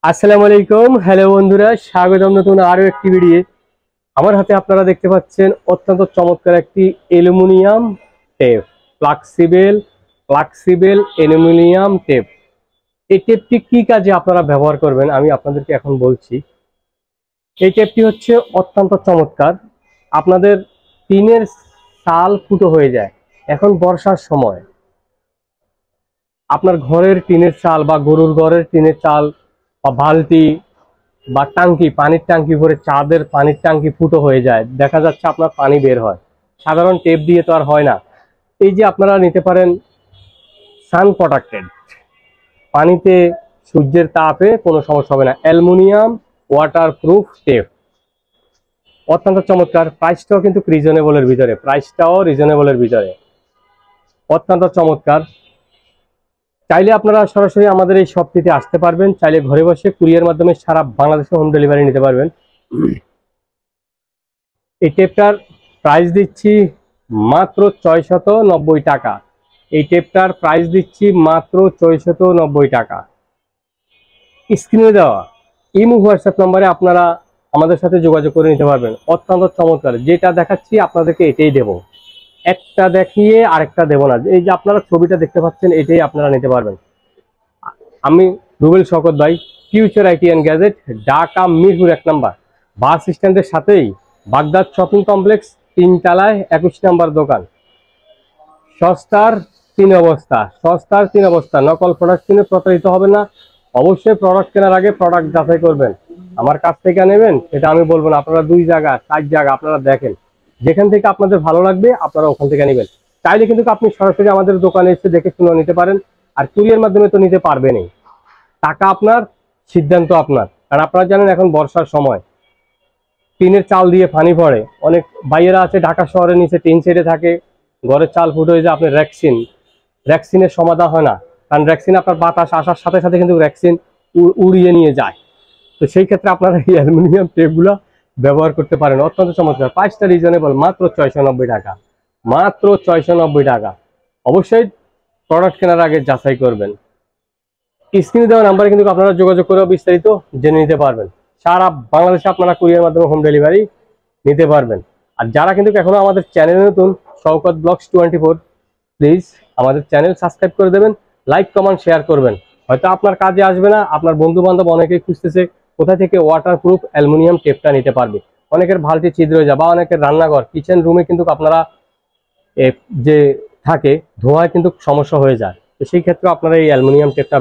আসসালামু আলাইকুম। হ্যালো বন্ধুরা, স্বাগতম নতুন আরো একটি ভিডিও। আমার হাতে আপনারা দেখতে পাচ্ছেন অত্যন্ত চমৎকার একটি aluminium tape, flexible aluminium tape. এই টেপটি কি কাজে আপনারা ব্যবহার করবেন আমি আপনাদেরকে এখন বলছি। এই টেপটি হচ্ছে অত্যন্ত চমৎকার। আপনাদের টিনের চাল ফুটো হয়ে যায়, এখন বর্ষার সময় আপনার ঘরের টিনের চাল বা গরুর ঘরের টিনের চাল বা বালতি বা টাঙ্কি, পানির টাঙ্কি ভরে চাঁদের পানির টাঙ্কি ফুটো হয়ে যায়, দেখা যাচ্ছে আপনার পানি বের হয়। সাধারণ টেপ দিয়ে তো আর হয় না। এই যে আপনারা নিতে পারেন সান প্রোটেক্টেড, পানিতে সূর্যের তাপে কোনো সমস্যা হবে না, অ্যালুমিনিয়াম ওয়াটারপ্রুফ টেপ। অত্যন্ত চমৎকার, প্রাইসটাও কিন্তু রিজনেবলের ভিতরে, অত্যন্ত চমৎকার। চাইলে আপনারা সরাসরি আমাদের এই শপটিতে আসতে পারবেন, চাইলে ঘরে বসে কুরিয়ার মাধ্যমে সারা বাংলাদেশে হোম ডেলিভারি নিতে পারবেন। এই টেপটার প্রাইস দিচ্ছি মাত্র 690 টাকা। এই টেপটার প্রাইস দিচ্ছি মাত্র 690 টাকা। স্ক্রিনে দেওয়া ইমো হোয়াটসঅ্যাপ নম্বরে আপনারা আমাদের সাথে যোগাযোগ করে নিতে পারবেন। অত্যন্ত চমৎকার, যেটা দেখাচ্ছি আপনাদেরকে এটাই দেব, একটা দেখিয়ে আরেকটা দেব না। এই যে আপনারা ছবিটা দেখতে পাচ্ছেন, এটাই আপনারা নিতে পারবেন। আমি রুবেল শওকত ভাই, future IT and gadget, Dhaka Mirpur 1 নম্বর বাস স্ট্যান্ডের সাথেই বাগদাদ শপিং কমপ্লেক্স, 3 তলায় 21 নম্বর দোকান। সস্তার তিন অবস্থা। নকল প্রোডাক্ট কিনে প্রতারিত হবে না। অবশ্যই প্রোডাক্ট কেনার আগে প্রোডাক্ট যাচাই করবেন। আমার কাছ থেকে নেবেন সেটা আমি বলবো না, আপনারা 2 জায়গা 4 জায়গা আপনারা দেখেন, যেখান থেকে আপনাদের ভালো লাগবে আপনারা ওখান থেকে নেবেন। চাইলে কিন্তু আপনি সরাসরি আমাদের দোকানে এসে দেখে শুনে নিতে পারেন, আর কুরিয়ার মাধ্যমে তো নিতে পারবেনই। টাকা আপনার, সিদ্ধান্ত আপনার। কারণ আপনারা জানেন এখন বর্ষার সময় টিনের চাল দিয়ে পানি পড়ে, অনেক ভাইয়েরা আছে ঢাকা শহরের নিচে টিন ছেড়ে থাকে, ঘরের চাল ফুটো হয়ে যায়। আপনি র্যাক্সিনের সমাধান হয় না, কারণ র্যাক্সিন আপনার বাতাস আসার সাথে সাথে কিন্তু র্যাক্সিন উড়িয়ে নিয়ে যায়। তো সেই ক্ষেত্রে আপনারা এই অ্যালুমিনিয়াম টেপগুলো ব্যবহার করতে পারেন। অত্যন্ত চমৎকার, প্রাইসটা রিজনেবল, মাত্র 690 টাকা, মাত্র 690 টাকা। অবশ্যই প্রোডাক্ট কেনার আগে যাচাই করবেন। স্ক্রিনে দেওয়া নাম্বারে কিন্তু আপনারা যোগাযোগ করে বিস্তারিত জেনে নিতে পারবেন। সারা বাংলাদেশে আপনারা কুরিয়ার মাধ্যমে হোম ডেলিভারি নিতে পারবেন। আর যারা কিন্তু এখনো আমাদের চ্যানেলে নতুন, শওকত ব্লগস 24, প্লিজ আমাদের চ্যানেল সাবস্ক্রাইব করে দেবেন, লাইক কমেন্ট শেয়ার করবেন। হয়তো আপনার কাজে আসবে না, আপনার বন্ধু বান্ধব অনেকেই খুঁজতেছে কোথা থেকে ওয়াটারপ্রুফ অ্যালুমিনিয়াম টেপটা নিতে পারবে। অনেকের বালতি ছিদ্র হয়ে যায়, বা অনেকের রান্নাঘর কিচেন রুমে কিন্তু আপনারা যে থাকে ধোঁয়ায় কিন্তু সমস্যা হয়ে যায়। তো সেই ক্ষেত্রে আপনারা এই অ্যালুমিনিয়াম টেপটা